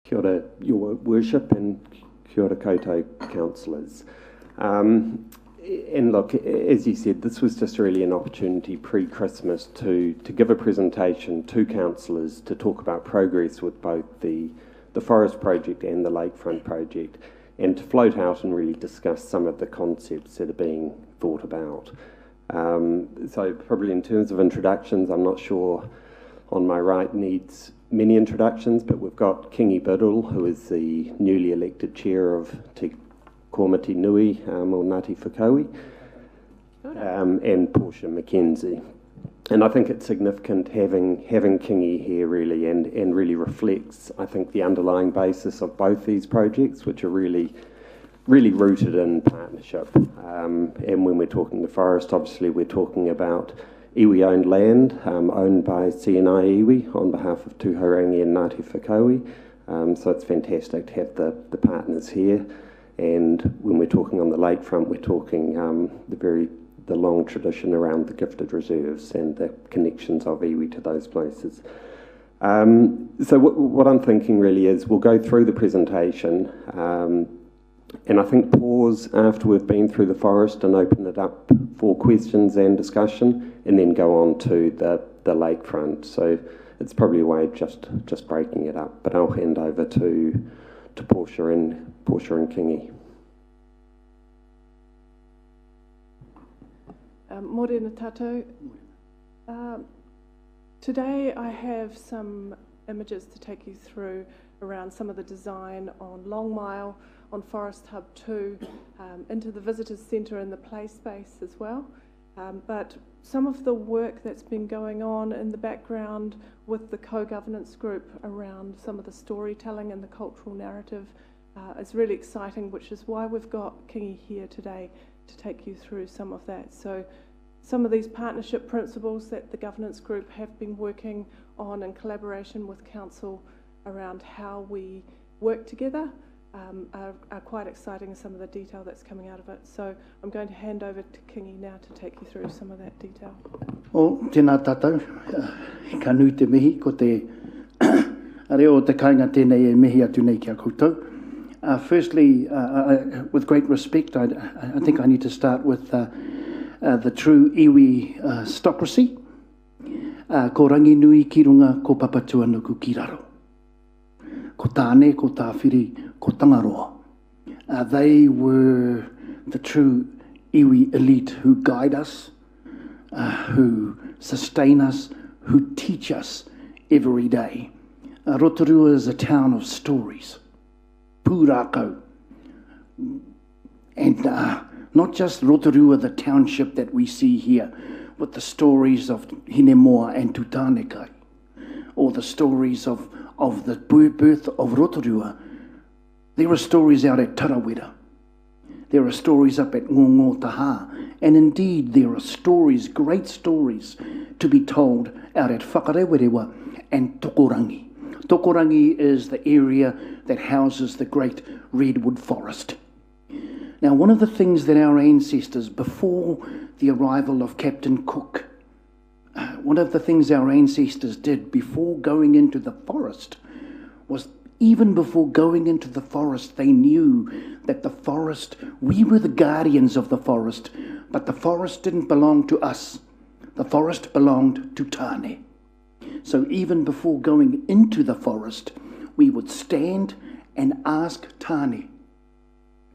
Kia ora, Your Worship, and kia ora koutou councillors. And look, as you said, this was just really an opportunity pre-Christmas to give a presentation to councillors to talk about progress with both the forest project and the lakefront project, and to float out and really discuss some of the concepts that are being thought about. So probably in terms of introductions, I'm not sure on my right needs many introductions, but we've got Kingi Biddle, who is the newly elected chair of Te Komiti Nui, or Ngāti Whakarewarewa, and Portia Mackenzie. And I think it's significant having Kingi here really, and really reflects, I think, the underlying basis of both these projects, which are really rooted in partnership. And when we're talking the forest, obviously we're talking about iwi-owned land, owned by CNI Iwi on behalf of Tūhourangi and Ngāti Whakarewarewa. So it's fantastic to have the partners here. And when we're talking on the lakefront, we're talking the long tradition around the gifted reserves and the connections of iwi to those places. So what I'm thinking really is we'll go through the presentation, and I think pause after we've been through the forest and open it up for questions and discussion, and then go on to the lakefront. So it's probably a way of just breaking it up. But I'll hand over to Portia and Kingi. Morena tātou. Today I have some images to take you through around some of the design on Long Mile, on Forest Hub 2, into the Visitors Centre and the Playspace as well. But some of the work that's been going on in the background with the co-governance group around some of the storytelling and the cultural narrative is really exciting, which is why we've got Kingi here today to take you through some of that. So some of these partnership principles that the governance group have been working on in collaboration with council around how we work together are quite exciting, some of the detail that's coming out of it. So I'm going to hand over to Kingi now to take you through some of that detail. O tēnā tātou, ka nui te mihi, ko te reo o te kāinga tēnei e mihi atu nei kia koutou. Firstly, with great respect, I think I need to start with the true iwi stocracy. Ko rangi nui ki runga, ko papatua nuku ki raro. Ko tāne, ko tāwhiri, ko tangaroa. They were the true iwi elite who guide us, who sustain us, who teach us every day. Rotorua is a town of stories. Pūrākau. And not just Rotorua, the township that we see here, with the stories of Hinemoa and Tutanekai, or the stories of the birth of Rotorua. There are stories out at Tarawera. There are stories up at Ngongo Taha. And indeed, there are stories, great stories, to be told out at Whakarewarewa and Tokorangi. Tokorangi is the area that houses the great redwood forest. Now, one of the things that our ancestors, before the arrival of Captain Cook, one of the things our ancestors did before going into the forest was, even before going into the forest, they knew that the forest, we were the guardians of the forest, but the forest didn't belong to us. The forest belonged to Tāne. So even before going into the forest, we would stand and ask Tāne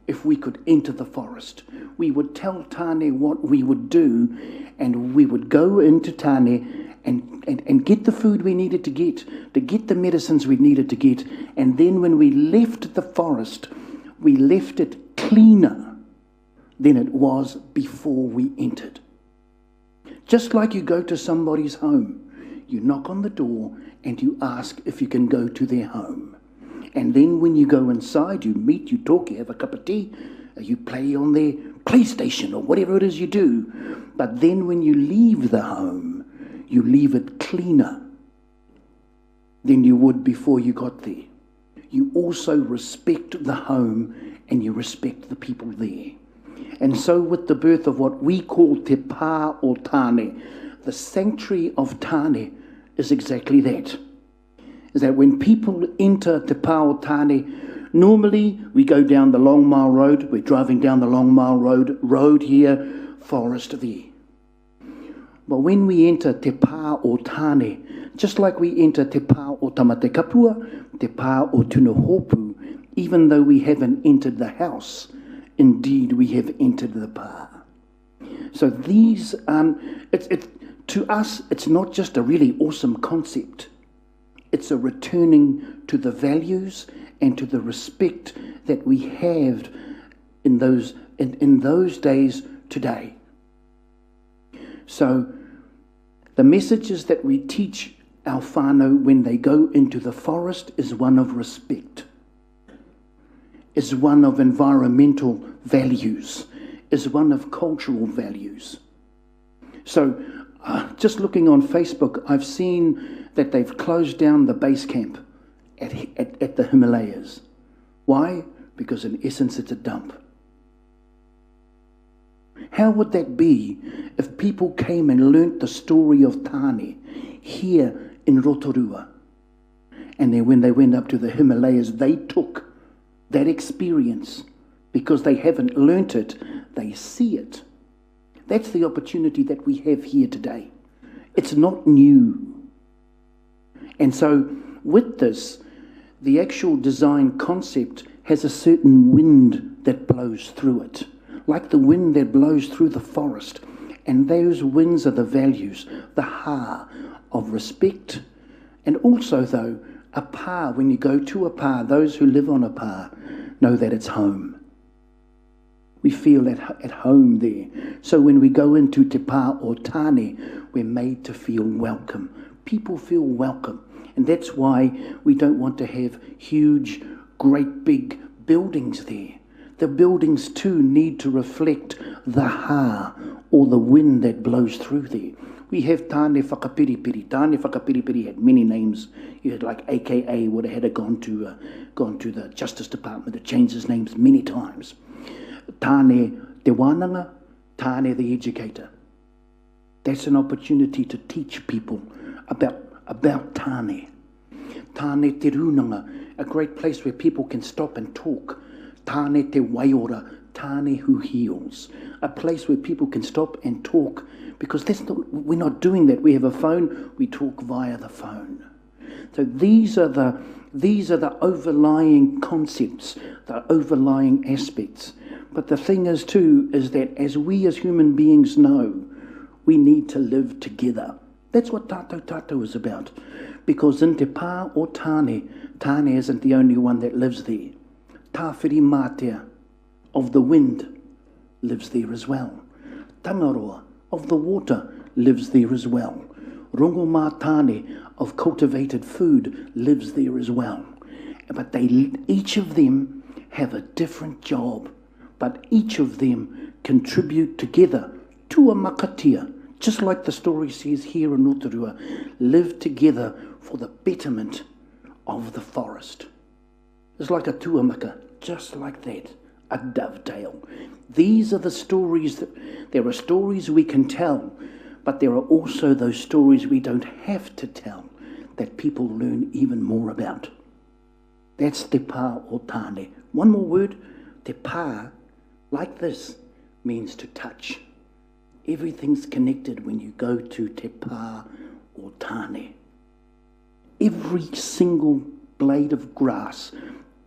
if we could enter the forest. We would tell Tāne what we would do, and we would go into Tāne and get the food we needed to get the medicines we needed to get. And then when we left the forest, we left it cleaner than it was before we entered. Just like you go to somebody's home, you knock on the door and you ask if you can go to their home. And then when you go inside, you meet, you talk, you have a cup of tea, you play on their PlayStation or whatever it is you do. But then when you leave the home, you leave it cleaner than you would before you got there. You also respect the home and you respect the people there. And so with the birth of what we call Te Pā o Tāne, the sanctuary of Tāne is exactly that. is that when people enter Te Pāo Tāne, normally we go down the Long Mile Road, we're driving down the Long Mile Road here, forest there. But when we enter Te Pāo Tāne, just like we enter Te Pāo Tamatekapua, Te Pāo Tunahopu, even though we haven't entered the house, indeed we have entered the pā. So these, to us, it's not just a really awesome concept. It's a returning to the values and to the respect that we have in those days today. So the messages that we teach our whānau when they go into the forest is one of respect, is one of environmental values, is one of cultural values. So just looking on Facebook, I've seen that they've closed down the base camp at the Himalayas. Why? Because in essence it's a dump. How would that be if people came and learnt the story of Tāne here in Rotorua? And then when they went up to the Himalayas, they took that experience. Because they haven't learnt it, they see it. That's the opportunity that we have here today. It's not new. And so with this, the actual design concept has a certain wind that blows through it, like the wind that blows through the forest. And those winds are the values, the ha of respect. And also, though, a pā, when you go to a pā, those who live on a pā know that it's home. We feel at home there. So when we go into Te Pāo Tāne, we're made to feel welcome. People feel welcome. And that's why we don't want to have huge, great big buildings there. The buildings too need to reflect the ha, or the wind that blows through there. We have Tāne Whakapiripiri. Tāne Whakapiripiri had many names. You had like AKA would have had it gone to the Justice Department. It changed its names many times. Tāne Te Wānanga, Tāne the educator. That's an opportunity to teach people about Tāne. Tāne Te Runanga, a great place where people can stop and talk. Tāne Te Waiora, Tāne who heals. A place where people can stop and talk, because we're not doing that. We have a phone, we talk via the phone. So these are the overlying concepts, the overlying aspects. But the thing is too, is that as we as human beings know, we need to live together. That's what Tātou Tātou is about. Because in Te Pāo Tāne, Tāne isn't the only one that lives there. Tāwhiri Mātea of the wind lives there as well. Tangaroa of the water lives there as well. Rongo Mā Tāne of cultivated food lives there as well. But each of them have a different job. But each of them contribute together to a makatia, just like the story says here in Rotorua, live together for the betterment of the forest. It's like a tuamaka, just like that, a dovetail. These are the stories there are stories we can tell, but there are also those stories we don't have to tell, that people learn even more about. That's Te Pāo Tāne. One more word, Te Pā, like this, means to touch. Everything's connected when you go to Te Pāo Tāne. Every single blade of grass,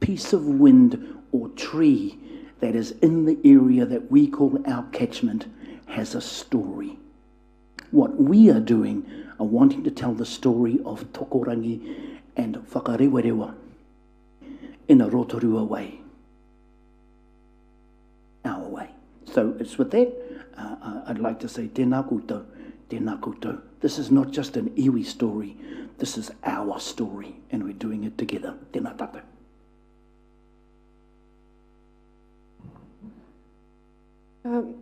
piece of wind or tree that is in the area that we call our catchment has a story. What we are doing are wanting to tell the story of Tokorangi and Whakarewarewa in a Rotorua way. Our way. So it's with that, I'd like to say tēnā koutou, tēnā koutou. This is not just an iwi story, this is our story, and we're doing it together. Tēnā tātou.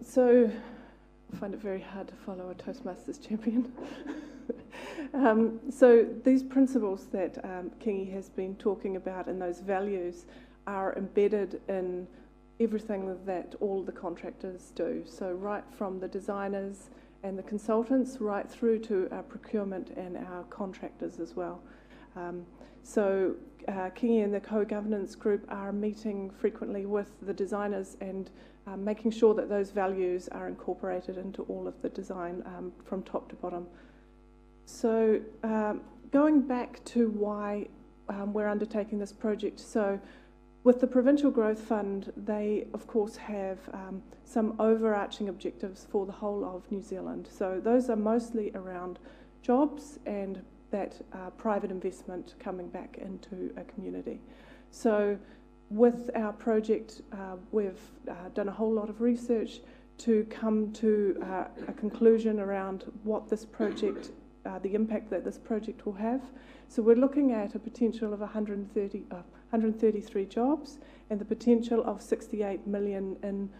So I find it very hard to follow a Toastmasters champion. So these principles that Kingi has been talking about and those values are embedded in everything that all the contractors do. So right from the designers and the consultants right through to our procurement and our contractors as well. So Kingi and the co-governance group are meeting frequently with the designers and making sure that those values are incorporated into all of the design from top to bottom. So going back to why we're undertaking this project, so with the Provincial Growth Fund, they of course have some overarching objectives for the whole of New Zealand. So those are mostly around jobs and that private investment coming back into a community. So with our project, we've done a whole lot of research to come to a conclusion around what this project, the impact that this project will have. So we're looking at a potential of 133 jobs and the potential of 68 million in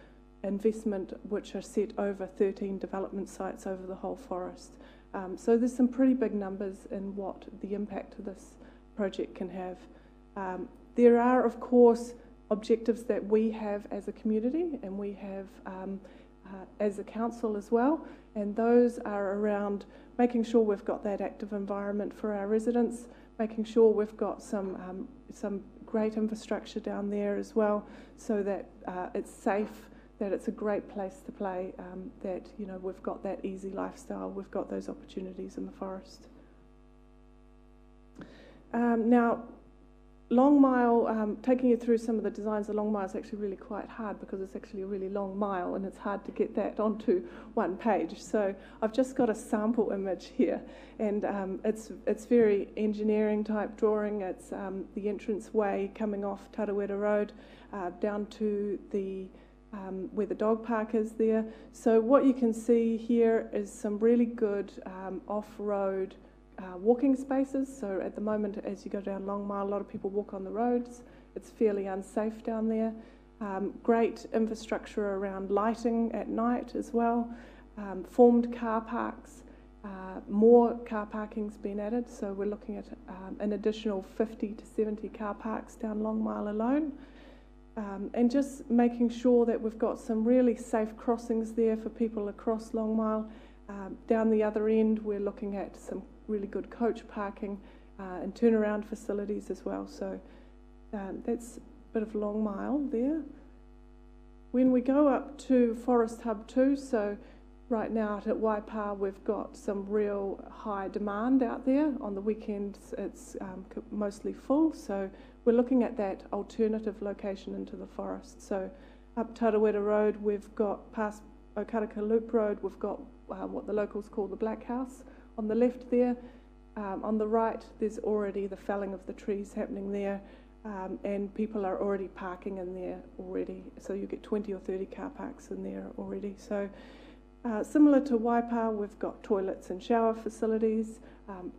investment, which are set over 13 development sites over the whole forest. So there's some pretty big numbers in what the impact of this project can have. There are, of course, objectives that we have as a community and we have as a council as well, and those are around making sure we've got that active environment for our residents, making sure we've got some great infrastructure down there as well, so that it's safe, that it's a great place to play, that we've got that easy lifestyle, we've got those opportunities in the forest. Now, Long Mile, taking you through some of the designs of Long Mile is actually really quite hard because it's actually a really long mile and it's hard to get that onto one page. So I've just got a sample image here, and it's very engineering type drawing. It's the entrance way coming off Whakarewarewa Road down to the where the dog park is there. So what you can see here is some really good off-road walking spaces. So at the moment, as you go down Long Mile, a lot of people walk on the roads. It's fairly unsafe down there. Great infrastructure around lighting at night as well. Formed car parks. More car parking's been added, so we're looking at an additional 50 to 70 car parks down Long Mile alone. And just making sure that we've got some really safe crossings there for people across Long Mile. Down the other end, we're looking at some really good coach parking and turnaround facilities as well. So that's a bit of Long Mile there. When we go up to Forest Hub 2, so right now at Waipa, we've got some real high demand out there. On the weekends, it's mostly full. So we're looking at that alternative location into the forest. So up Whakarewarewa Road, we've got past Okaraka Loop Road, we've got what the locals call the Black House on the left there. On the right, there's already the felling of the trees happening there, and people are already parking in there already. So you get 20 or 30 car parks in there already. So similar to Waipa, we've got toilets and shower facilities,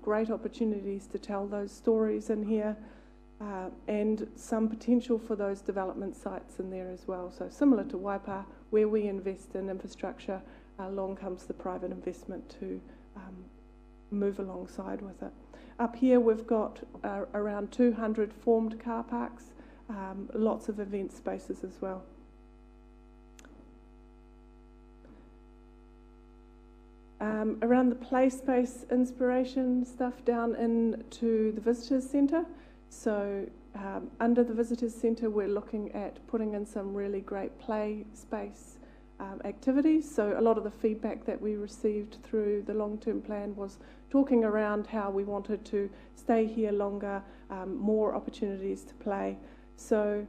great opportunities to tell those stories in here. And some potential for those development sites in there as well. So similar to Waipa, where we invest in infrastructure, along comes the private investment to move alongside with it. Up here we've got around 200 formed car parks, lots of event spaces as well. Around the Playspace Inspiration stuff down into the Visitors Centre. So under the Visitors Centre, we're looking at putting in some really great play space activities. So a lot of the feedback that we received through the long-term plan was talking around how we wanted to stay here longer, more opportunities to play. So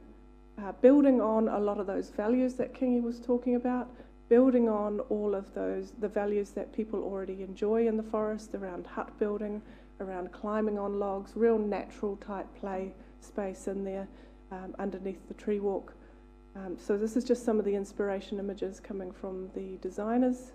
building on a lot of those values that Kingi was talking about, building on all of the values that people already enjoy in the forest around hut building, around climbing on logs, real natural type play space in there underneath the tree walk. So this is just some of the inspiration images coming from the designers.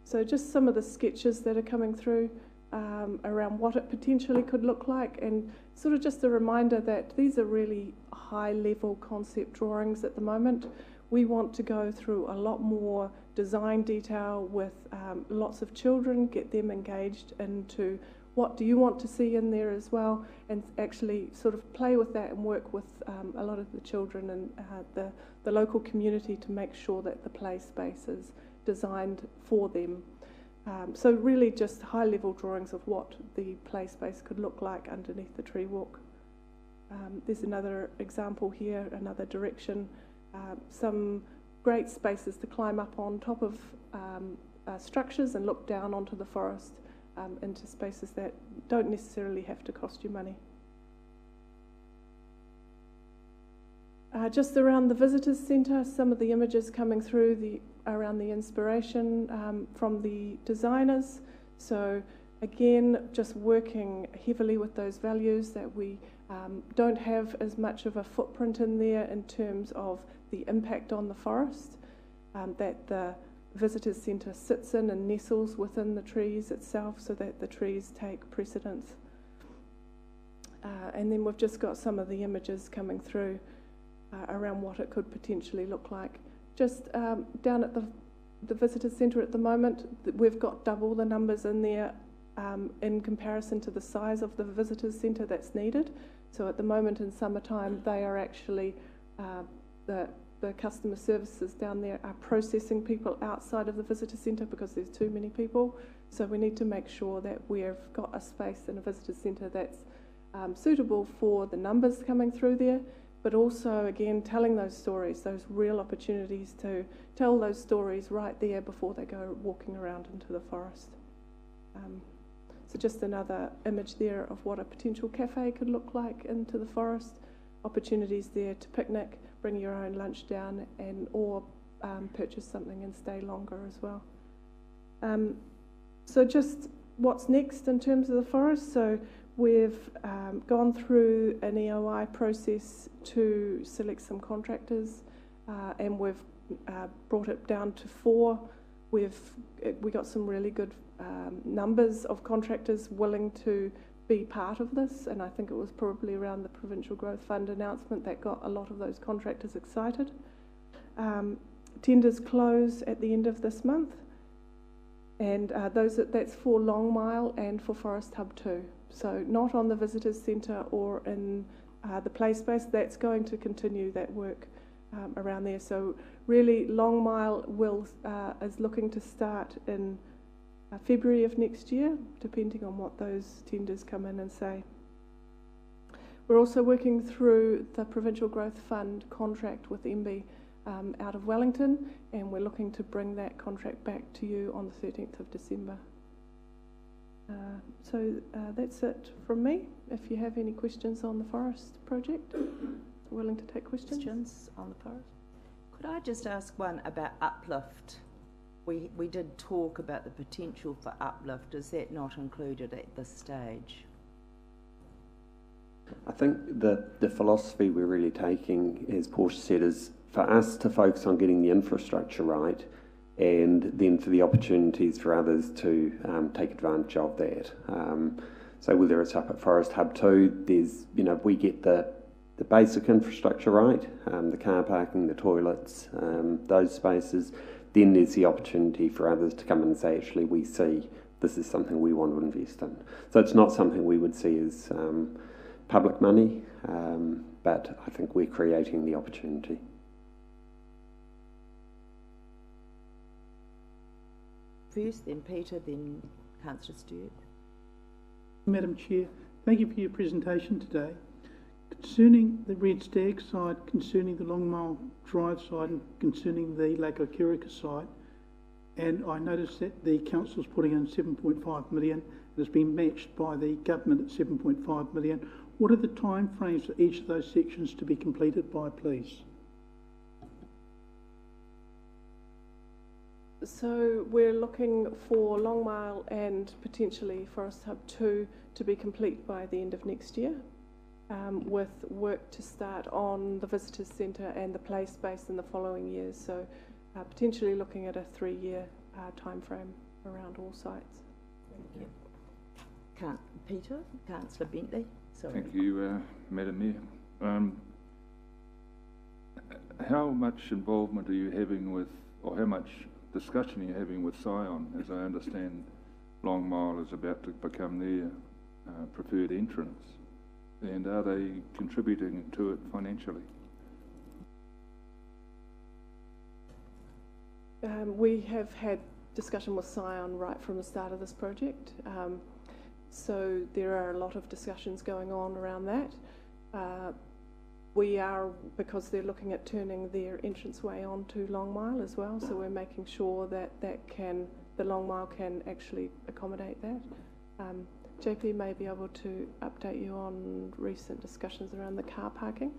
So just some of the sketches that are coming through around what it potentially could look like, and sort of just a reminder that these are really high level concept drawings at the moment. We want to go through a lot more design detail with lots of children, get them engaged into what do you want to see in there as well, and actually sort of play with that and work with a lot of the children and the local community to make sure that the play space is designed for them. So really just high-level drawings of what the play space could look like underneath the tree walk. There's another example here, another direction. Some great spaces to climb up on top of structures and look down onto the forest into spaces that don't necessarily have to cost you money. Just around the visitors centre, some of the images coming through around the inspiration from the designers. So again, just working heavily with those values that we don't have as much of a footprint in there in terms of the impact on the forest, that the visitors centre sits in and nestles within the trees itself so that the trees take precedence. And then we've just got some of the images coming through around what it could potentially look like. Just down at the visitors centre at the moment, we've got double the numbers in there in comparison to the size of the visitors centre that's needed. So at the moment in summertime, they are actually, the customer services down there are processing people outside of the visitor centre because there's too many people. So we need to make sure that we've got a space in a visitor centre that's suitable for the numbers coming through there, but also, again, telling those stories, those real opportunities to tell those stories right there before they go walking around into the forest. So just another image there of what a potential cafe could look like into the forest. Opportunities there to picnic, bring your own lunch down, and or purchase something and stay longer as well. So just what's next in terms of the forest. So we've gone through an EOI process to select some contractors, and we've brought it down to 4. We got some really good numbers of contractors willing to be part of this, and I think it was probably around the Provincial Growth Fund announcement that got a lot of those contractors excited. Tenders close at the end of this month, and that's for Long Mile and for Forest Hub 2. So not on the Visitors Centre or in the play space. That's going to continue that work around there. So really Long Mile is looking to start in February of next year, depending on what those tenders come in and say. We're also working through the Provincial Growth Fund contract with MB out of Wellington, and we're looking to bring that contract back to you on the 13th of December. So that's it from me. If you have any questions on the forest project, willing to take questions on the forest. Could I just ask one about uplift? We did talk about the potential for uplift. Is that not included at this stage? I think the philosophy we're really taking, as Portia said, is for us to focus on getting the infrastructure right, and then for the opportunities for others to take advantage of that. So whether it's up at Forest Hub 2, there's, if we get the basic infrastructure right, the car parking, the toilets, those spaces, then there's the opportunity for others to come and say, actually, we see this is something we want to invest in. So it's not something we would see as public money, but I think we're creating the opportunity. First, then Peter, then Councillor Stewart. Madam Chair, thank you for your presentation today. Concerning the Red Stag site, concerning the Long Mile Drive site, and concerning the Whakarewarewa site, and I noticed that the council's putting in 7.5 million, and it's been matched by the government at 7.5 million. What are the time frames for each of those sections to be completed by, please? So we're looking for Long Mile and potentially Forest Hub 2 to be complete by the end of next year, with work to start on the Visitors Centre and the play space in the following years. So potentially looking at a 3-year time frame around all sites. Thank you. Peter, Councillor Bentley. Sorry. Thank you, Madam Mayor. How much involvement are you having with, or how much discussion are you having with Scion? As I understand, Long Mile is about to become their preferred entrance, and are they contributing to it financially? We have had discussion with Scion right from the start of this project. So there are a lot of discussions going on around that. We are, because they're looking at turning their entranceway onto Long Mile as well, so we're making sure that the Long Mile can actually accommodate that. JP may be able to update you on recent discussions around the car parking.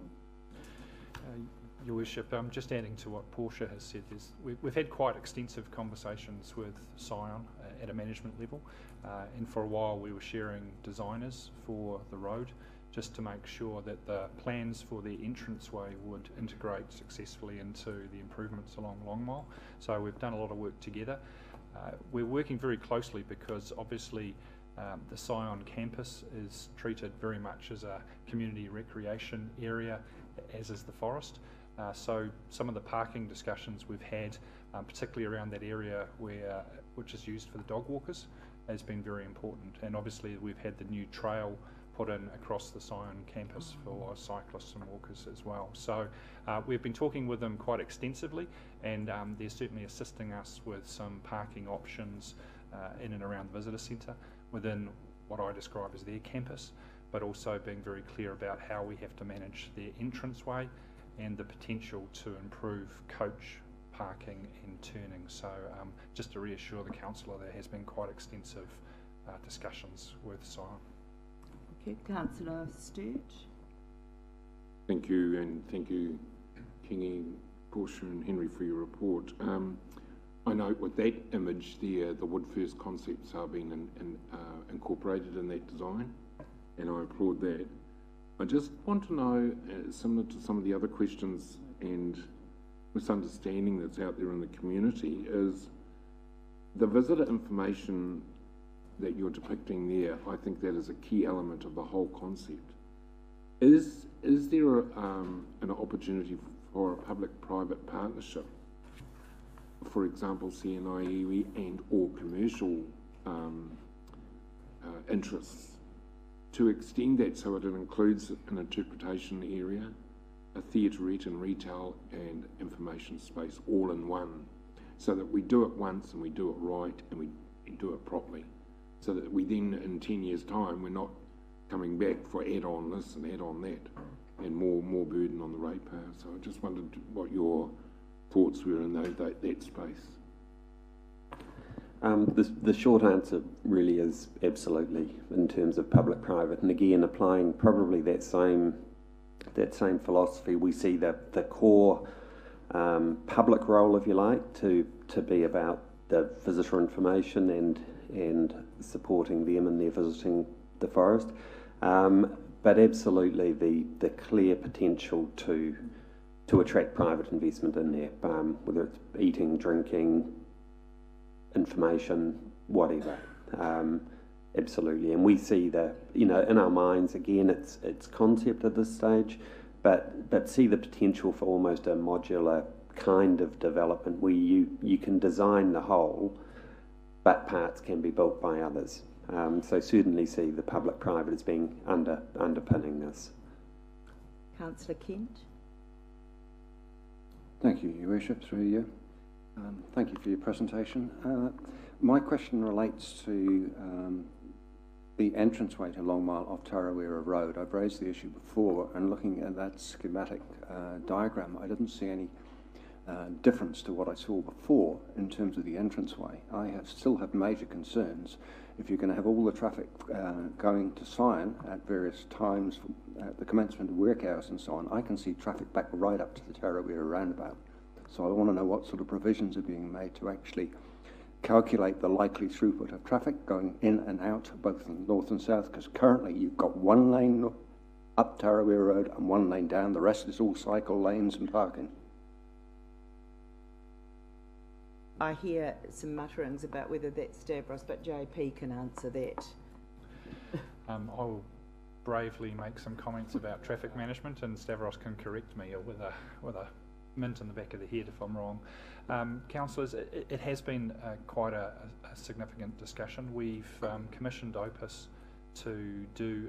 Your Worship, just adding to what Portia has said, we've had quite extensive conversations with Scion at a management level, and for a while we were sharing designers for the road, just to make sure that the plans for the entranceway would integrate successfully into the improvements along Long Mile. So we've done a lot of work together. We're working very closely because obviously the Scion campus is treated very much as a community recreation area, as is the forest. So some of the parking discussions we've had, particularly around that area which is used for the dog walkers, has been very important. And obviously we've had the new trail put in across the Scion campus for cyclists and walkers as well. So we've been talking with them quite extensively, and they're certainly assisting us with some parking options in and around the visitor centre within what I describe as their campus, but also being very clear about how we have to manage their entranceway and the potential to improve coach parking and turning. So just to reassure the councillor, there has been quite extensive discussions with Scion. Okay, Councillor Sturt. Thank you, and thank you, Kingy, Portia and Henry, for your report. I note with that image there, the wood first concepts are being incorporated in that design, and I applaud that. I just want to know, similar to some of the other questions and misunderstanding that's out there in the community, is the visitor information that you're depicting there. I think that is a key element of the whole concept. Is there an opportunity for a public-private partnership, for example, CNIE and or commercial interests, to extend that so it includes an interpretation area, a theatrette and retail and information space all in one, so that we do it once and we do it right and we do it properly, so that we then in 10 years time we're not coming back for add on this and add on that and more burden on the ratepayer. So I just wondered what your thoughts were in that space. The short answer really is absolutely, in terms of public-private, and again applying probably that same philosophy. We see the core public role, if you like, to be about the visitor information and supporting them in their visiting the forest, but absolutely the clear potential to attract private investment in there, whether it's eating, drinking, information, whatever. Absolutely, and we see that, in our minds, again, it's concept at this stage, but see the potential for almost a modular kind of development where you can design the whole, but parts can be built by others. So certainly see the public-private as being underpinning this. Councillor Kent. Thank you, Your Worship, through you. Thank you for your presentation. My question relates to the entranceway to Long Mile off Whakarewarewa Road. I've raised the issue before, and looking at that schematic diagram, I didn't see any difference to what I saw before in terms of the entranceway. I still have major concerns. If you're going to have all the traffic going to Scion at various times at the commencement of work hours and so on, I can see traffic back right up to the Whakarewarewa roundabout. So I want to know what sort of provisions are being made to actually calculate the likely throughput of traffic going in and out, both in north and south, because currently you've got one lane up Whakarewarewa Road and one lane down. The rest is all cycle lanes and parking. I hear some mutterings about whether that's Stavros, but JP can answer that. I will bravely make some comments about traffic management, and Stavros can correct me with a mint in the back of the head if I'm wrong. Councillors, it has been quite a significant discussion. We've commissioned Opus to do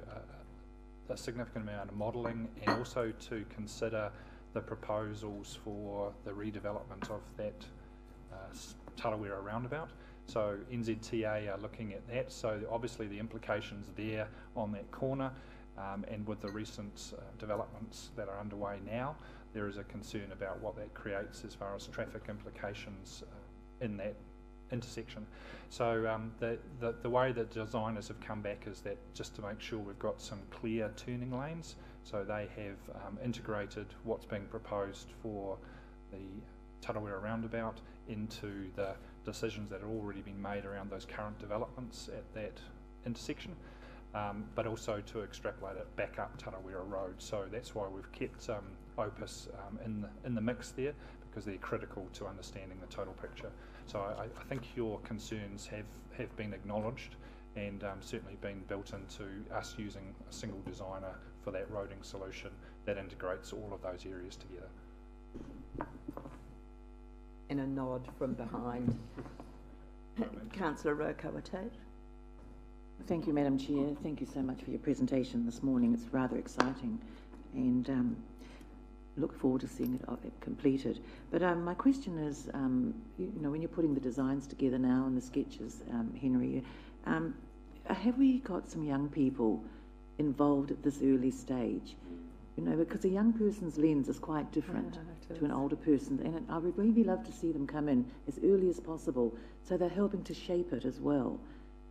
a significant amount of modelling and also to consider the proposals for the redevelopment of that Tarawera roundabout. So NZTA are looking at that, so obviously the implications there on that corner, and with the recent developments that are underway now, there is a concern about what that creates as far as traffic implications in that intersection. So the way that designers have come back is that just to make sure we've got some clear turning lanes, so they have integrated what's being proposed for the Tarawera roundabout into the decisions that have already been made around those current developments at that intersection, but also to extrapolate it back up Tarawera Road. So that's why we've kept Opus in the mix there, because they're critical to understanding the total picture. So I think your concerns have been acknowledged and certainly been built into us using a single designer for that roading solution that integrates all of those areas together. And a nod from behind. Councillor Rotorua. Thank you, Madam Chair. Thank you so much for your presentation this morning. It's rather exciting, and look forward to seeing it completed. But my question is, you know, when you're putting the designs together now and the sketches, Henry, have we got some young people involved at this early stage? You know, because a young person's lens is quite different to an older person, and I would really love to see them come in as early as possible, so they're helping to shape it as well.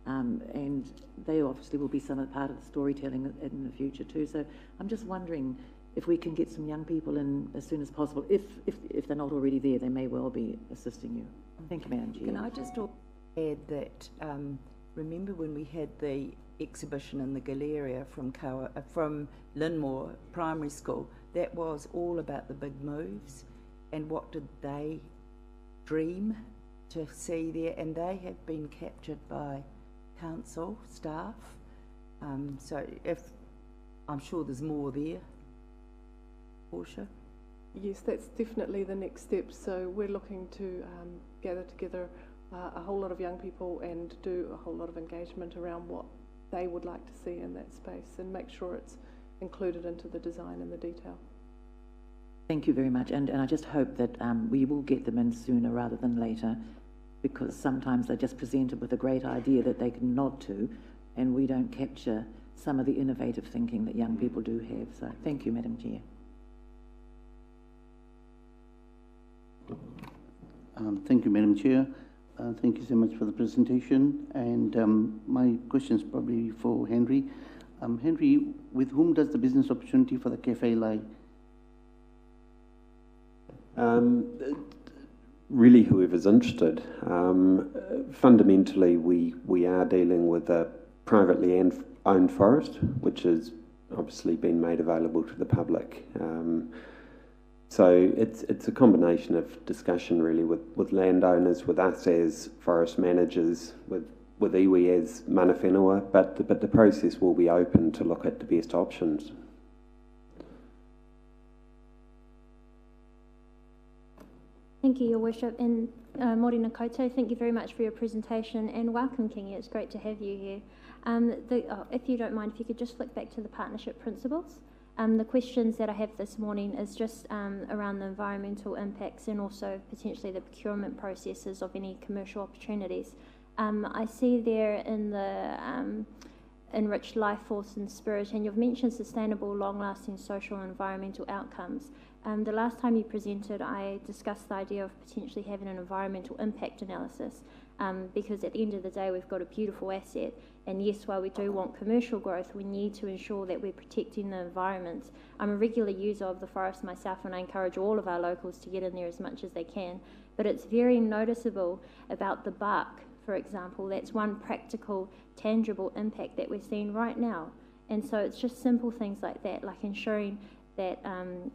And they obviously will be some part of the storytelling in the future too. So I'm just wondering if we can get some young people in as soon as possible. If they're not already there, they may well be assisting you. Thank you, Madam Chair. Can I just add that, remember when we had the exhibition in the Galleria from Linmore Primary School, that was all about the big moves and what did they dream to see there, and they have been captured by council staff. So I'm sure there's more there. Portia? Yes, that's definitely the next step. So we're looking to gather together a whole lot of young people and do a whole lot of engagement around what they would like to see in that space and make sure it's included into the design and the detail. Thank you very much, and I just hope that we will get them in sooner rather than later, because sometimes they're just presented with a great idea that they can nod to, and we don't capture some of the innovative thinking that young people do have. So thank you, Madam Chair. Thank you, Madam Chair. Thank you so much for the presentation. And my question is probably for Henry. Henry, with whom does the business opportunity for the cafe lie? Really, whoever's interested. Fundamentally, we are dealing with a privately owned forest, which has obviously been made available to the public. So it's a combination of discussion really with landowners, with us as forest managers, with iwi as mana whenua, but the process will be open to look at the best options. Thank you, Your Worship, and Morena koutou, thank you very much for your presentation, and welcome, Kingi. It's great to have you here. If you don't mind, if you could just flick back to the partnership principles. The questions that I have this morning is just around the environmental impacts and also potentially the procurement processes of any commercial opportunities. I see there in the enriched life force and spirit, and you've mentioned sustainable, long-lasting social and environmental outcomes. The last time you presented, I discussed the idea of potentially having an environmental impact analysis, because at the end of the day, we've got a beautiful asset, and yes, while we do want commercial growth, we need to ensure that we're protecting the environment. I'm a regular user of the forest myself, and I encourage all of our locals to get in there as much as they can, but it's very noticeable about the bark, for example. That's one practical, tangible impact that we're seeing right now. And so it's just simple things like that, like ensuring that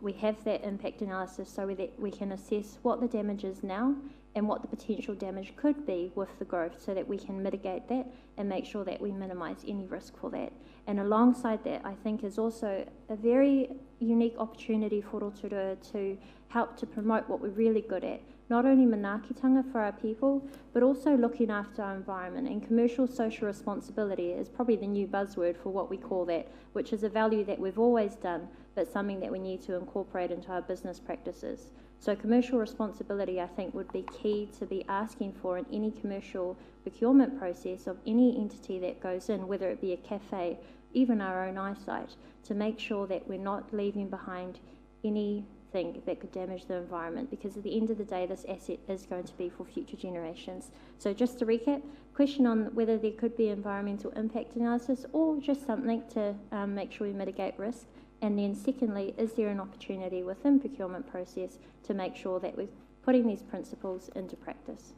we have that impact analysis so that we can assess what the damage is now and what the potential damage could be with the growth, so that we can mitigate that and make sure that we minimise any risk for that. And alongside that, I think is also a very unique opportunity for Rotorua to help to promote what we're really good at, not only manaakitanga for our people, but also looking after our environment. And commercial social responsibility is probably the new buzzword for what we call that, which is a value that we've always done, but something that we need to incorporate into our business practices. So commercial responsibility, I think, would be key to be asking for in any commercial procurement process of any entity that goes in, whether it be a cafe, even our own eyesight, to make sure that we're not leaving behind anything that could damage the environment, because at the end of the day, this asset is going to be for future generations. So just to recap, question on whether there could be environmental impact analysis or just something to make sure we mitigate risk. And then secondly, is there an opportunity within procurement process to make sure that we're putting these principles into practice?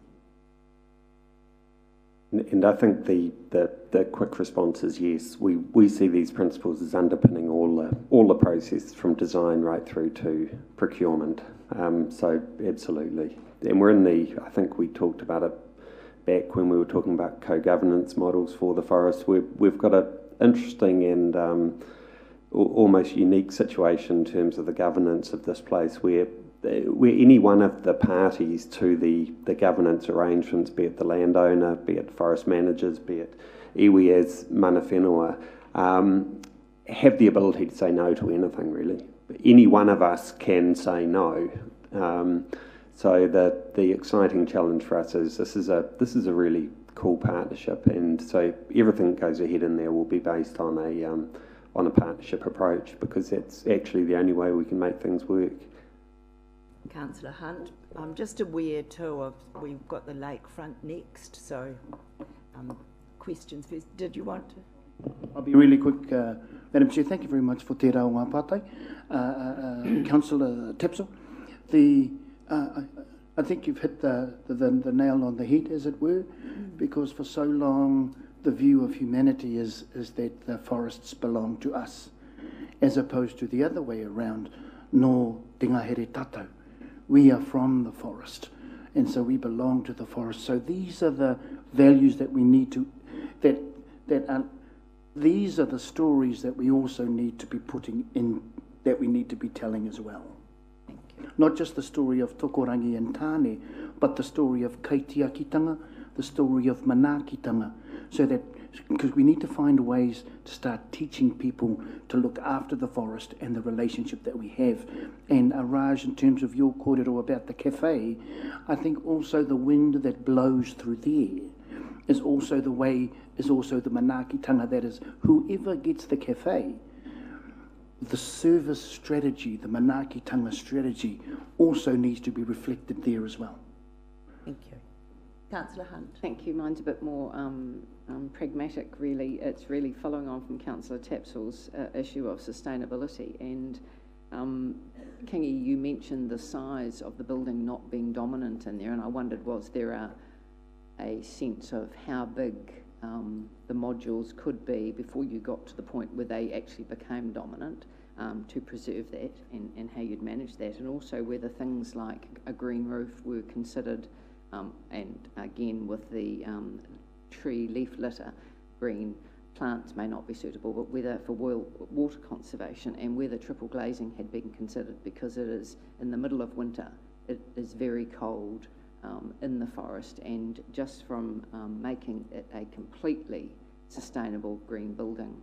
And I think the quick response is yes. We see these principles as underpinning all the process from design right through to procurement. So absolutely. And we're in I think we talked about it back when we were talking about co-governance models for the forest. We've got an interesting and almost unique situation in terms of the governance of this place where any one of the parties to the governance arrangements, be it the landowner, be it forest managers, be it iwi as mana whenua, have the ability to say no to anything really. Any one of us can say no. So the exciting challenge for us is this is a really cool partnership, and so everything that goes ahead in there will be based on a partnership approach, because that's actually the only way we can make things work. Councillor Hunt, I'm just aware too of, we've got the lakefront next, so questions first. Did you want to? I'll be really quick, Madam Chair. Thank you very much for te rao ngā pātai. Councillor Tipsel, I think you've hit the nail on the head, as it were, because for so long the view of humanity is that the forests belong to us, as opposed to the other way around, no te ngahere tātou. We are from the forest, and so we belong to the forest. So these are the values that we need to, these are the stories that we also need to be putting in, that we need to be telling as well. Thank you. Not just the story of Tokorangi and Tāne, but the story of kaitiakitanga, the story of manaakitanga, so that, because we need to find ways to start teaching people to look after the forest and the relationship that we have. And Raj, in terms of your kōrero about the cafe, I think also the wind that blows through there is also the manaakitanga, that is, whoever gets the cafe, the service strategy, the manaakitanga strategy also needs to be reflected there as well. Thank you. Councillor Hunt. Thank you. Mine's a bit more pragmatic, really. It's really following on from Councillor Tapsel's issue of sustainability. And Kingy, you mentioned the size of the building not being dominant in there, and I wondered, was there a sense of how big the modules could be before you got to the point where they actually became dominant, to preserve that, and how you'd manage that, and also whether things like a green roof were considered, and again with the tree leaf litter, green plants may not be suitable, but whether for water conservation, and whether triple glazing had been considered, because it is in the middle of winter, it is very cold in the forest, and just from making it a completely sustainable green building,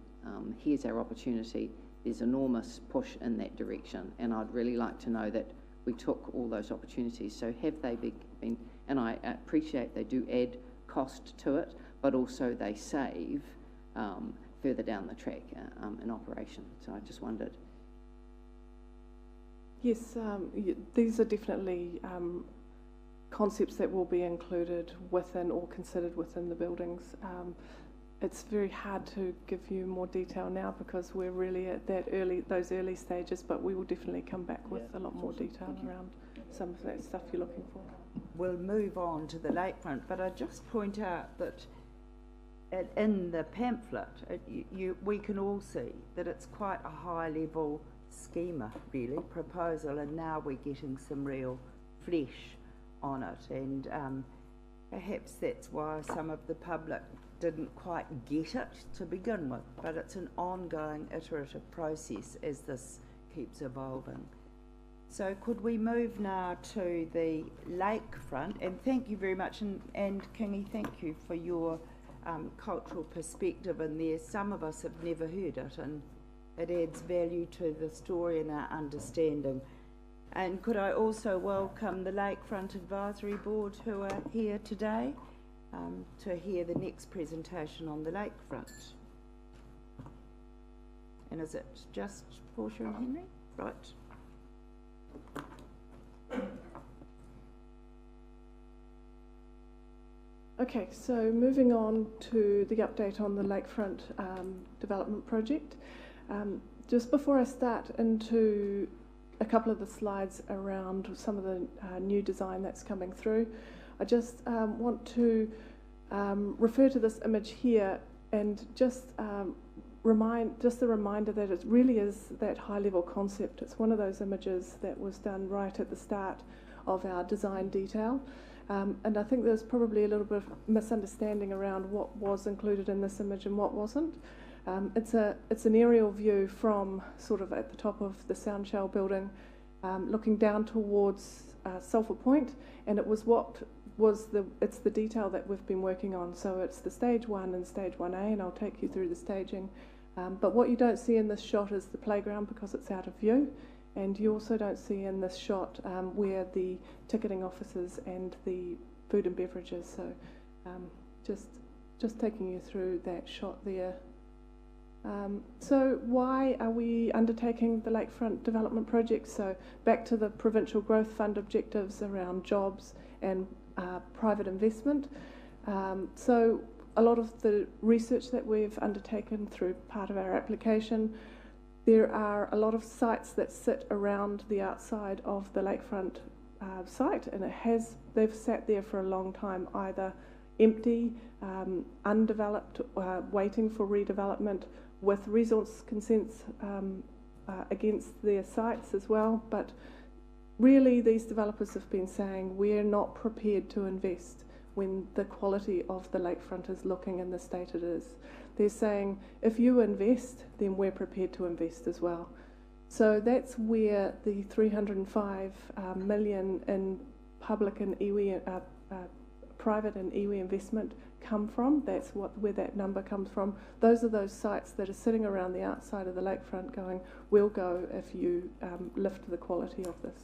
here's our opportunity. There's enormous push in that direction, and I'd really like to know that we took all those opportunities. So have they been, and I appreciate they do add cost to it, but also they save further down the track in operation. So I just wondered. Yes, these are definitely concepts that will be included within or considered within the buildings. It's very hard to give you more detail now because we're really at those early stages, but we will definitely come back with a lot more detail around some of that stuff you're looking for. We'll move on to the lakefront, but I just point out that in the pamphlet, we can all see that it's quite a high-level schema, really, proposal, and now we're getting some real flesh on it, and perhaps that's why some of the public didn't quite get it to begin with, but it's an ongoing iterative process as this keeps evolving. So could we move now to the lakefront? And thank you very much, and Kingy, thank you for your cultural perspective in there. Some of us have never heard it, and it adds value to the story and our understanding. And could I also welcome the Lakefront Advisory Board who are here today to hear the next presentation on the lakefront. And is it just Portia and Henry? Right. Okay, so moving on to the update on the Lakefront Development Project. Just before I start into a couple of the slides around some of the new design that's coming through, I just want to refer to this image here and just a reminder that it really is that high-level concept. It's one of those images that was done right at the start of our design detail. And I think there's probably a little bit of misunderstanding around what was included in this image and what wasn't. It's an aerial view from sort of at the top of the Sound Shell building, looking down towards Sulphur Point, and it's the detail that we've been working on. So it's the stage 1 and stage 1A, and I'll take you through the staging. But what you don't see in this shot is the playground because it's out of view. And you also don't see in this shot where the ticketing offices and the food and beverages. So just taking you through that shot there. So why are we undertaking the Lakefront Development Project? So back to the Provincial Growth Fund objectives around jobs and private investment. So a lot of the research that we've undertaken through part of our application, there are a lot of sites that sit around the outside of the lakefront site, and they've sat there for a long time, either empty, undeveloped, waiting for redevelopment, with resource consents against their sites as well. But really, these developers have been saying we're not prepared to invest when the quality of the lakefront is looking in the state it is. They're saying, if you invest, then we're prepared to invest as well. So that's where the 305 million in public and iwi, private and iwi investment come from. That's where that number comes from. Those are those sites that are sitting around the outside of the lakefront going, we'll go if you lift the quality of this.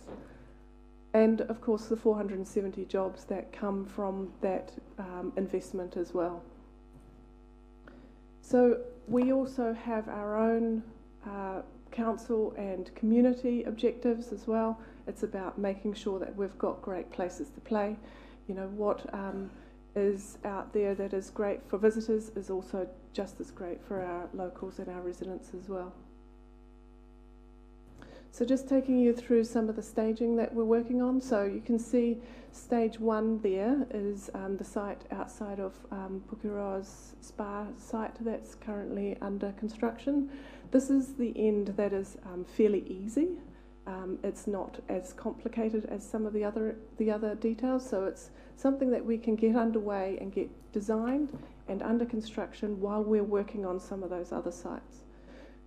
And of course the 470 jobs that come from that investment as well. So we also have our own council and community objectives as well. It's about making sure that we've got great places to play. You know, what is out there that is great for visitors is also just as great for our locals and our residents as well. So just taking you through some of the staging that we're working on. So you can see stage 1 there is the site outside of Whakarewawa's spa site that's currently under construction. This is the end that is fairly easy. It's not as complicated as some of the other details, so it's something that we can get underway and get designed and under construction while we're working on some of those other sites.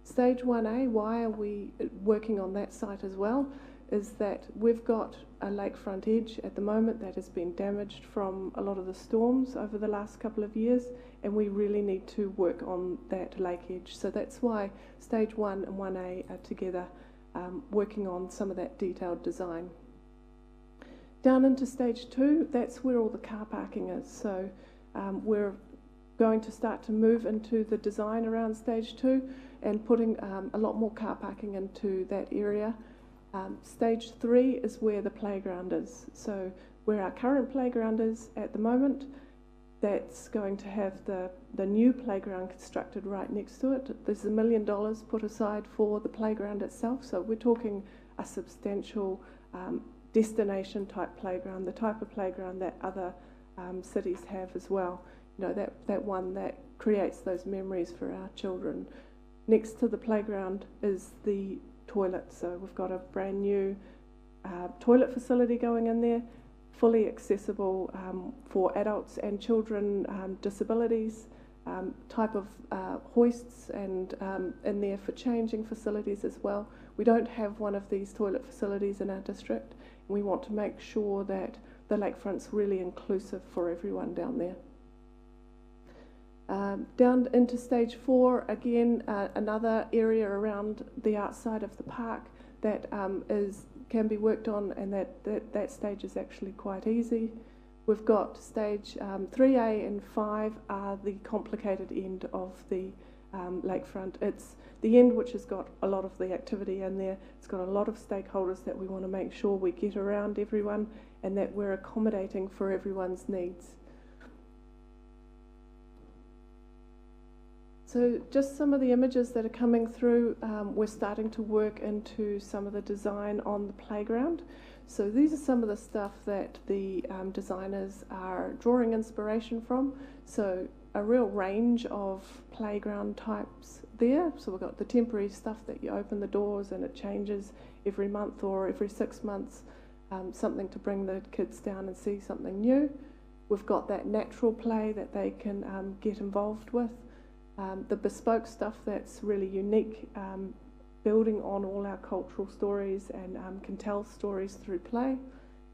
Stage 1A, why are we working on that site as well, is that we've got a lakefront edge at the moment that has been damaged from a lot of the storms over the last couple of years, and we really need to work on that lake edge. So that's why stage 1 and 1A are together, working on some of that detailed design. Down into stage 2, that's where all the car parking is. So we're going to start to move into the design around stage 2 and putting a lot more car parking into that area. Stage 3 is where the playground is. So where our current playground is at the moment, that's going to have the new playground constructed right next to it. There's $1 million put aside for the playground itself. So we're talking a substantial destination type playground, the type of playground that other cities have as well. You know, that one that creates those memories for our children. Next to the playground is the toilet. So we've got a brand new toilet facility going in there, fully accessible for adults and children, disabilities, type of hoists and in there for changing facilities as well. We don't have one of these toilet facilities in our district. We want to make sure that the lakefront's really inclusive for everyone down there. Down into stage 4, again, another area around the outside of the park that can be worked on, and that stage is actually quite easy. We've got stage 3A and 5 are the complicated end of the lakefront. It's the end which has got a lot of the activity in there. It's got a lot of stakeholders that we want to make sure we get around everyone and that we're accommodating for everyone's needs. So just some of the images that are coming through, we're starting to work into some of the design on the playground. So these are some of the stuff that the designers are drawing inspiration from. So a real range of playground types there. So we've got the temporary stuff that you open the doors and it changes every month or every 6 months, something to bring the kids down and see something new. We've got that natural play that they can get involved with. The bespoke stuff that's really unique, building on all our cultural stories and can tell stories through play.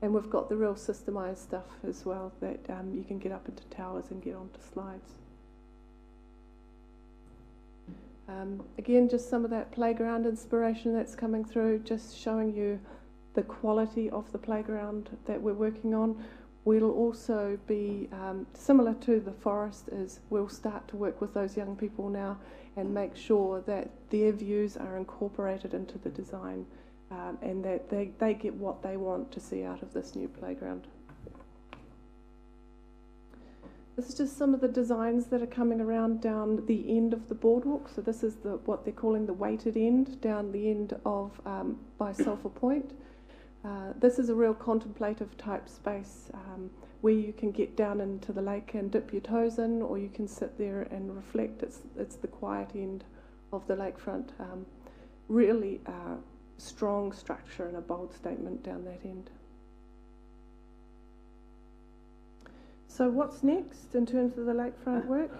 And we've got the real systemised stuff as well that you can get up into towers and get onto slides. Again, just some of that playground inspiration that's coming through, just showing you the quality of the playground that we're working on. We'll also be, similar to the forest, is we'll start to work with those young people now and make sure that their views are incorporated into the design and that they get what they want to see out of this new playground. This is just some of the designs that are coming around down the end of the boardwalk. So this is what they're calling the weighted end, down the end of by Sulphur Point. This is a real contemplative type space where you can get down into the lake and dip your toes in, or you can sit there and reflect. It's the quiet end of the lakefront. Really strong structure and a bold statement down that end. So what's next in terms of the lakefront work?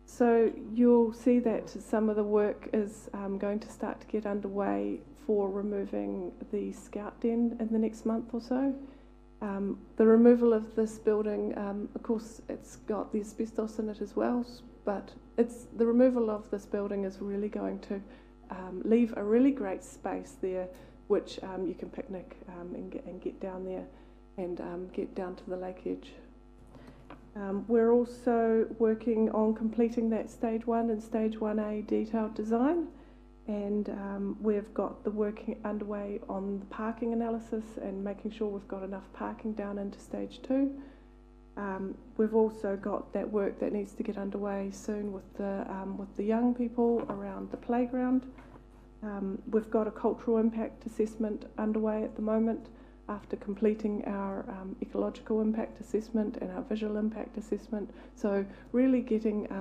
So you'll see that some of the work is going to start to get underway for removing the scout den in the next month or so. The removal of this building, of course, it's got the asbestos in it as well, but the removal of this building is really going to leave a really great space there, which you can picnic and get down there and get down to the lake edge. We're also working on completing that stage 1 and stage 1A detailed design, and we've got the work underway on the parking analysis and making sure we've got enough parking down into stage 2. We've also got that work that needs to get underway soon with the young people around the playground. We've got a cultural impact assessment underway at the moment after completing our ecological impact assessment and our visual impact assessment. So really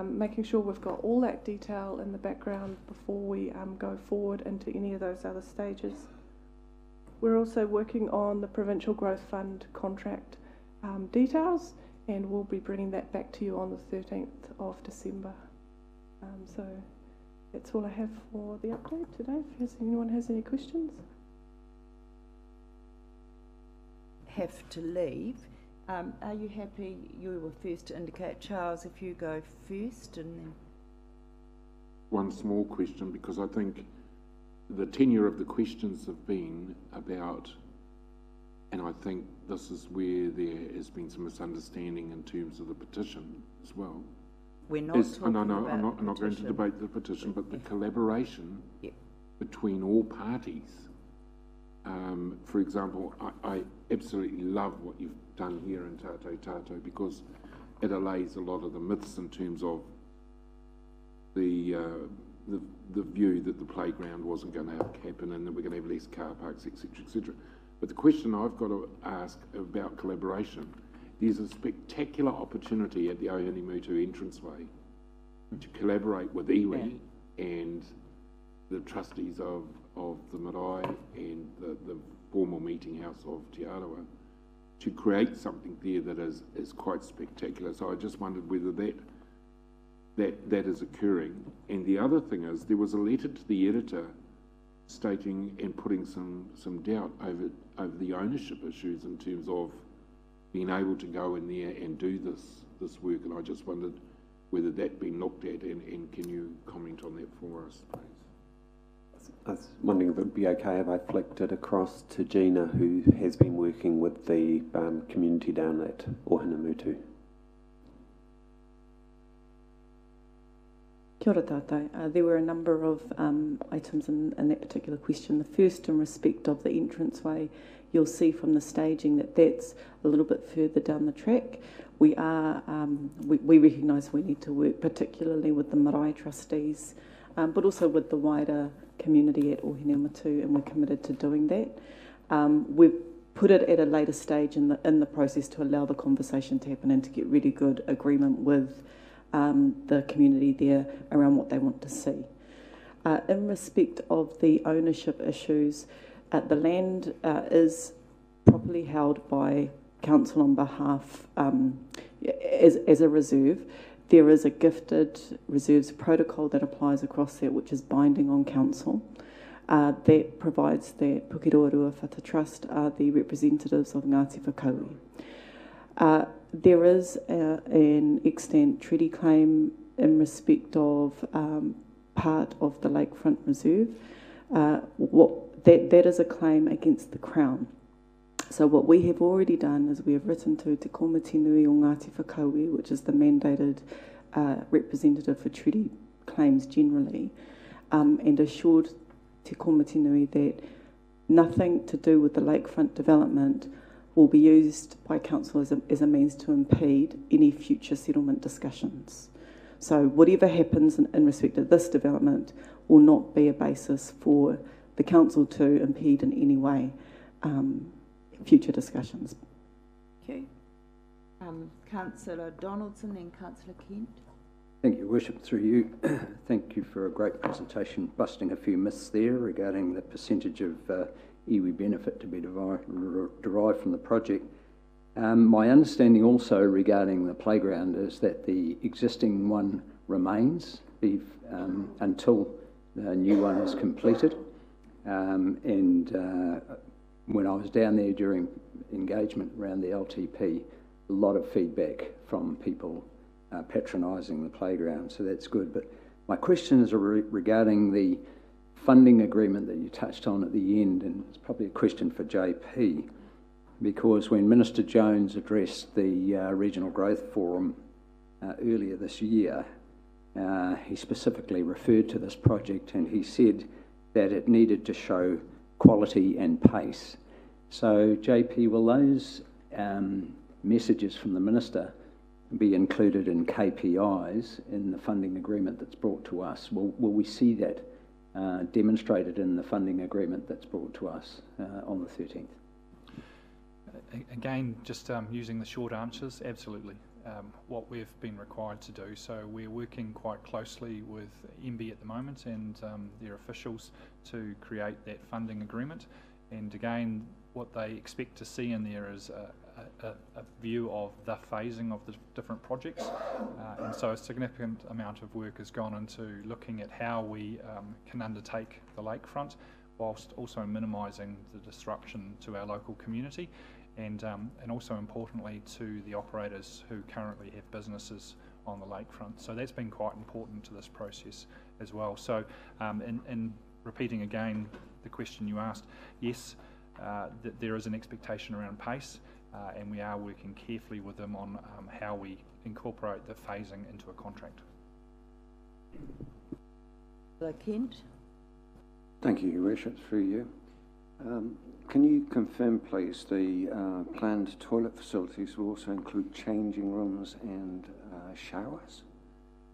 making sure we've got all that detail in the background before we go forward into any of those other stages. We're also working on the Provincial Growth Fund contract details, and we'll be bringing that back to you on the 13th of December. So that's all I have for the update today. If anyone has any questions. Have to leave. Are you happy? You were first to indicate, Charles, if you go first and then... One small question, because I think the tenure of the questions have been about, and I think this is where there has been some misunderstanding in terms of the petition as well. We're not talking about I'm not going to debate the petition, but the collaboration between all parties. For example, I absolutely love what you've done here in Tato Tato, because it allays a lot of the myths in terms of the view that the playground wasn't going to happen and that we're going to have less car parks, etc., etc. But the question I've got to ask about collaboration, there's a spectacular opportunity at the Ohinimutu entranceway to collaborate with iwi and the trustees of the marae and the formal meeting house of Te Arawa to create something there that is quite spectacular. So I just wondered whether that is occurring. And the other thing is, there was a letter to the editor stating and putting some doubt over the ownership issues in terms of being able to go in there and do this work. And I just wondered whether that been looked at, and can you comment on that for us, please? I was wondering if it would be okay if I flicked it across to Gina, who has been working with the community down at Ohanamutu. Kia ora tātou. There were a number of items in that particular question. The first, in respect of the entranceway, you'll see from the staging that that's a little bit further down the track. We recognise we need to work particularly with the marae trustees, but also with the wider community at Ohanamutu, and we're committed to doing that. We've put it at a later stage in the process to allow the conversation to happen and to get really good agreement with the community there around what they want to see. In respect of the ownership issues, the land is properly held by council on behalf as a reserve. There is a gifted reserves protocol that applies across that, which is binding on council. That provides that Pukeroa Whata Trust are the representatives of Ngāti Whakaue. There is an extant treaty claim in respect of part of the Lakefront Reserve. That is a claim against the Crown. So what we have already done is we have written to Te Kōmitinui o Ngāti Whakaue, which is the mandated representative for treaty claims generally, and assured Te Kōmitinui that nothing to do with the lakefront development will be used by council as a means to impede any future settlement discussions. So whatever happens in respect of this development will not be a basis for the council to impede in any way future discussions. Okay. Councillor Donaldson and Councillor Kent. Thank you, Worship. Through you, thank you for a great presentation, busting a few myths there regarding the percentage of iwi benefit to be derived from the project. My understanding also regarding the playground is that the existing one remains until the new one is completed. When I was down there during engagement around the LTP, a lot of feedback from people patronising the playground, so that's good. But my question is regarding the funding agreement that you touched on at the end, and it's probably a question for JP, because when Minister Jones addressed the Regional Growth Forum earlier this year, he specifically referred to this project, and he said that it needed to show quality and pace. So, JP, will those messages from the Minister be included in KPIs in the funding agreement that's brought to us? Will we see that demonstrated in the funding agreement that's brought to us on the 13th? Again, just using the short answers, absolutely. What we've been required to do. So we're working quite closely with MB at the moment and their officials to create that funding agreement. And again, what they expect to see in there is a view of the phasing of the different projects. And so a significant amount of work has gone into looking at how we can undertake the lakefront whilst also minimising the disruption to our local community. And also importantly to the operators who currently have businesses on the lakefront. So that's been quite important to this process as well. So in repeating again the question you asked, yes, that there is an expectation around pace, and we are working carefully with them on how we incorporate the phasing into a contract. Kent. Thank you, Your Worship, through you. Can you confirm, please, the planned toilet facilities will also include changing rooms and showers,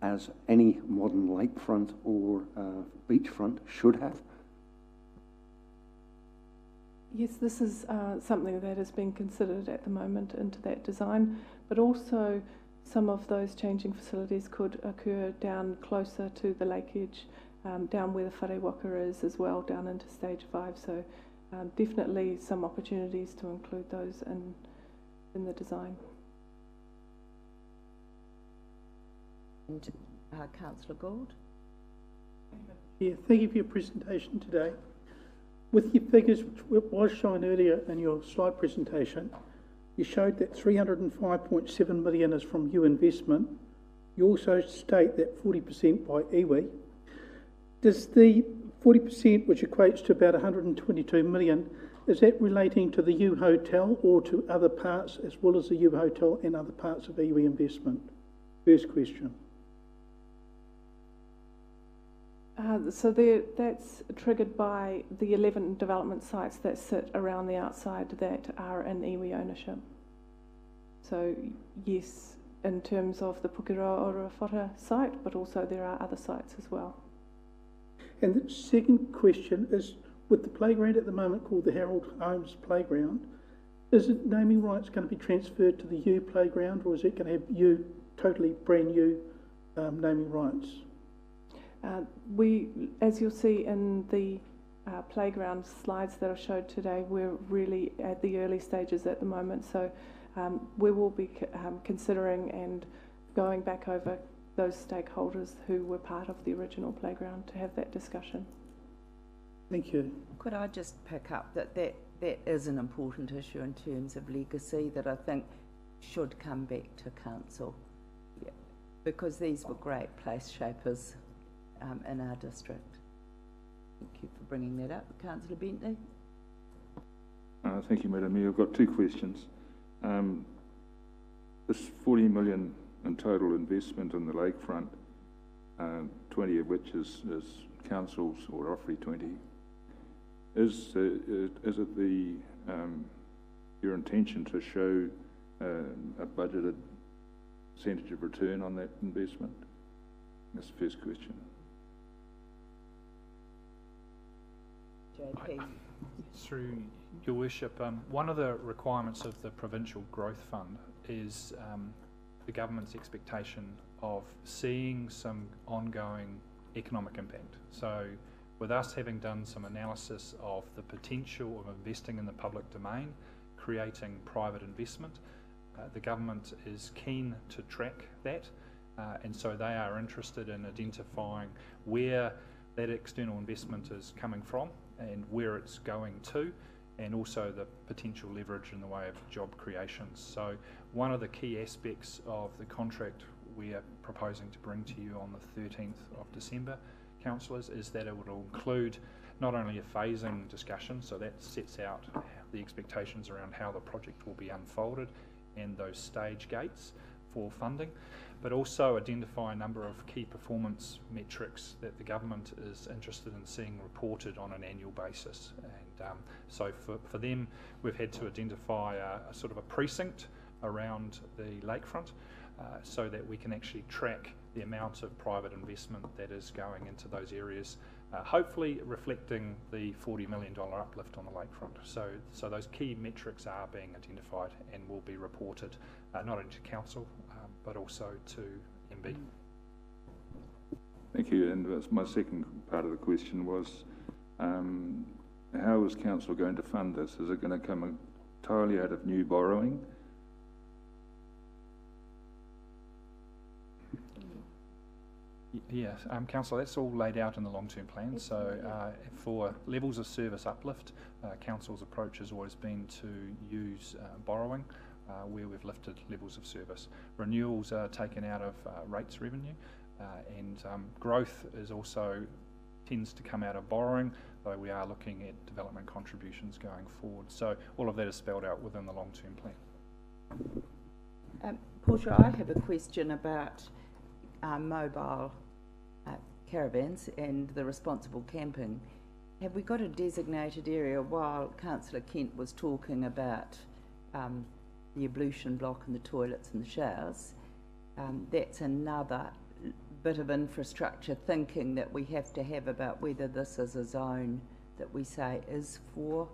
as any modern lakefront or beachfront should have? Yes, this is something that is being considered at the moment into that design, but also some of those changing facilities could occur down closer to the lake edge, down where the Whakarewarewa is as well, down into stage 5. So definitely some opportunities to include those in the design. And Councillor Gould. Yeah, thank you for your presentation today. With your figures, which was shown earlier in your slide presentation, you showed that 305.7 million is from new investment. You also state that 40% by iwi. Does the 40%, which equates to about 122 million, is that relating to the U Hotel or to other parts as well as the U Hotel and other parts of iwi investment? First question. That's triggered by the 11 development sites that sit around the outside that are in iwi ownership. So yes, in terms of the Whakarewarewa site, but also there are other sites as well. And the second question is, with the playground at the moment called the Harold Holmes Playground, is it naming rights going to be transferred to the U Playground, or is it going to have U totally brand new naming rights? As you'll see in the playground slides that I showed today, we're really at the early stages at the moment, so we will be considering and going back over those stakeholders who were part of the original playground to have that discussion. Thank you. Could I just pick up that is an important issue in terms of legacy that I think should come back to council, because these were great place shapers in our district. Thank you for bringing that up. Councillor Bentley. Thank you, Madam Mayor. I've got two questions. This 40 million in total investment in the lakefront, 20 of which is council's, or roughly 20, is it your intention to show a budgeted percentage of return on that investment? That's the first question. Through your worship, one of the requirements of the Provincial Growth Fund is the government's expectation of seeing some ongoing economic impact. So with us having done some analysis of the potential of investing in the public domain, creating private investment, the government is keen to track that, and so they are interested in identifying where that external investment is coming from and where it's going to, and also the potential leverage in the way of job creations. So one of the key aspects of the contract we are proposing to bring to you on the 13th of December, councillors, is that it will include not only a phasing discussion, so that sets out the expectations around how the project will be unfolded and those stage gates for funding, but also identify a number of key performance metrics that the government is interested in seeing reported on an annual basis. And so for them, we've had to identify a sort of a precinct around the lakefront so that we can actually track the amount of private investment that is going into those areas, hopefully reflecting the $40 million uplift on the lakefront. So those key metrics are being identified and will be reported not only to council but also to MB. Thank you. And my second part of the question was, how is council going to fund this? Is it going to come entirely out of new borrowing? Yes, councillor, that's all laid out in the long-term plan. So for levels of service uplift, council's approach has always been to use borrowing where we've lifted levels of service. Renewals are taken out of rates revenue, and growth is also tends to come out of borrowing, though we are looking at development contributions going forward. So all of that is spelled out within the long-term plan. Portia, I have a question about mobile caravans and the responsible camping. Have we got a designated area? While Councillor Kent was talking about the ablution block and the toilets and the showers, that's another bit of infrastructure thinking that we have to have about whether this is a zone that we say is for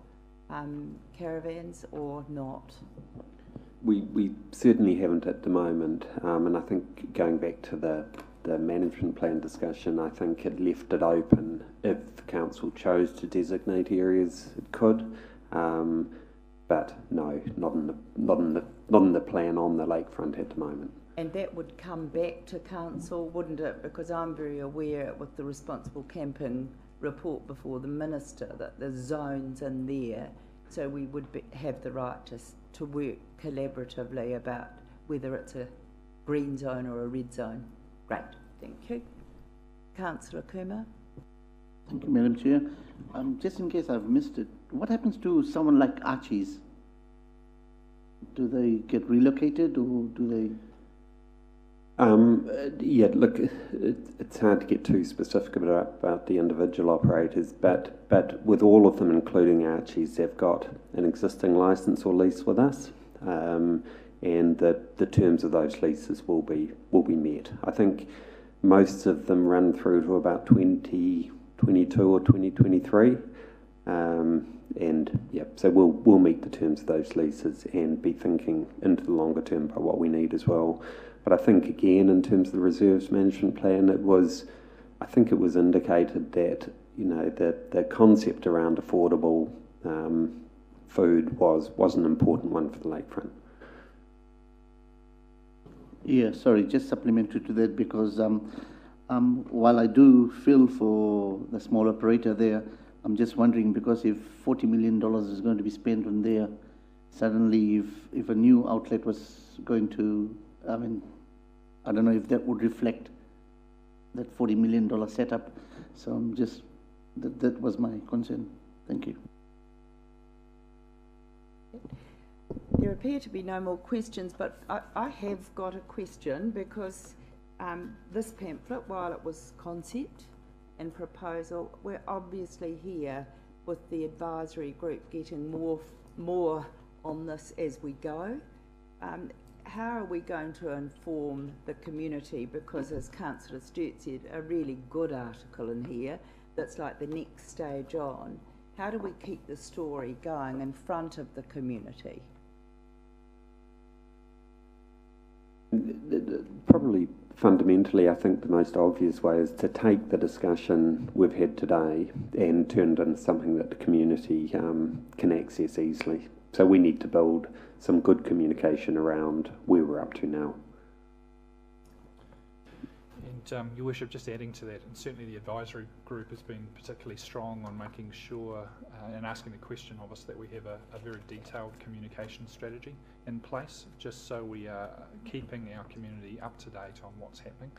caravans or not. We certainly haven't at the moment, and I think going back to the management plan discussion, I think it left it open. If council chose to designate areas, it could, but no, not in the in the plan on the lakefront at the moment. And that would come back to council, wouldn't it? Because I'm very aware with the responsible camping report before the minister that there's zones in there, so we would have the right to work collaboratively about whether it's a green zone or a red zone. Great, thank you. Councillor Kumar. Thank you, Madam Chair. Just in case I've missed it, what happens to someone like Archie's? Do they get relocated or do they? Yeah, look, it's hard to get too specific about the individual operators, but with all of them, including Archie's, they've got an existing licence or lease with us, and the terms of those leases will be met. I think most of them run through to about 2022 or 2023, and yeah, so we'll meet the terms of those leases and be thinking into the longer term about what we need as well. But I think, again, in terms of the reserves management plan, I think it was indicated that, you know, the concept around affordable food was an important one for the lakefront. Yeah, sorry, just supplementary to that, because while I do feel for the small operator there, I'm just wondering, because if $40 million is going to be spent on there, suddenly if a new outlet was going to, I don't know if that would reflect that $40 million setup. So I'm just, that was my concern. Thank you. There appear to be no more questions, but I have got a question, because this pamphlet, while it was concept and proposal, we're obviously here with the advisory group getting more on this as we go. How are we going to inform the community? Because, as Councillor Sturt said, a really good article in here that's like the next stage on. How do we keep the story going in front of the community? Probably fundamentally, I think the most obvious way is to take the discussion we've had today and turn it into something that the community can access easily. So we need to build some good communication around where we're up to now. And Your Worship, just adding to that, and certainly the advisory group has been particularly strong on making sure and asking the question of us that we have a very detailed communication strategy in place, just so we are keeping our community up to date on what's happening.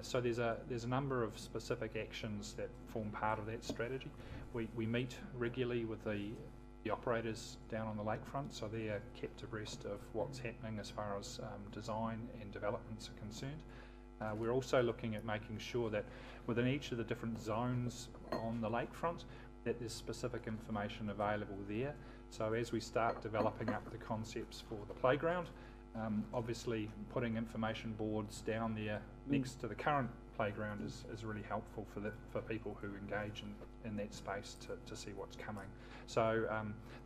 So there's a number of specific actions that form part of that strategy. We meet regularly with the operators down on the lakefront, so they are kept abreast of what's happening as far as design and developments are concerned. We're also looking at making sure that within each of the different zones on the lakefront, that there's specific information available there. So as we start developing up the concepts for the playground, obviously putting information boards down there next to the current playground is really helpful for people who engage in that space to see what's coming. So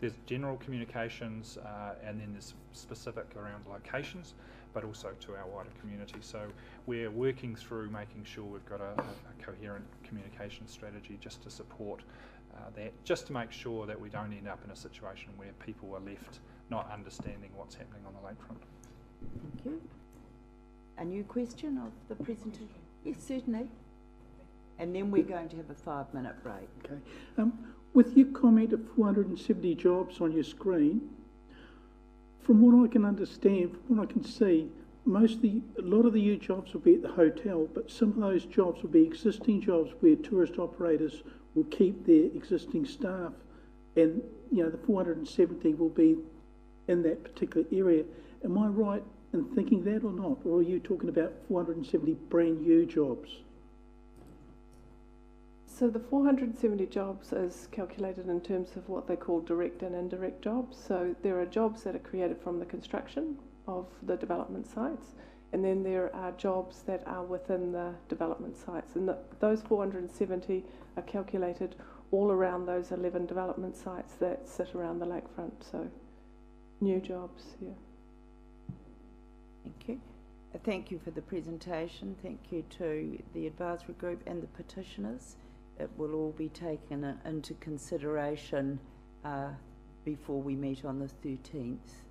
there's general communications and then there's specific around locations, but also to our wider community. So we're working through making sure we've got a coherent communication strategy just to support that, just to make sure that we don't end up in a situation where people are left not understanding what's happening on the lakefront. Thank you. A new question of the presentation? Yes, certainly. And then we're going to have a 5-minute break. Okay. With your comment of 470 jobs on your screen, from what I can understand, from what I can see, a lot of the new jobs will be at the hotel, but some of those jobs will be existing jobs where tourist operators will keep their existing staff, and the 470 will be in that particular area. Am I right in thinking that or not? Or are you talking about 470 brand new jobs? So the 470 jobs is calculated in terms of what they call direct and indirect jobs. So there are jobs that are created from the construction of the development sites, and then there are jobs that are within the development sites. And those 470 are calculated all around those 11 development sites that sit around the lakefront. So new jobs, yeah. Thank you. Thank you for the presentation. Thank you to the advisory group and the petitioners. It will all be taken into consideration before we meet on the 13th.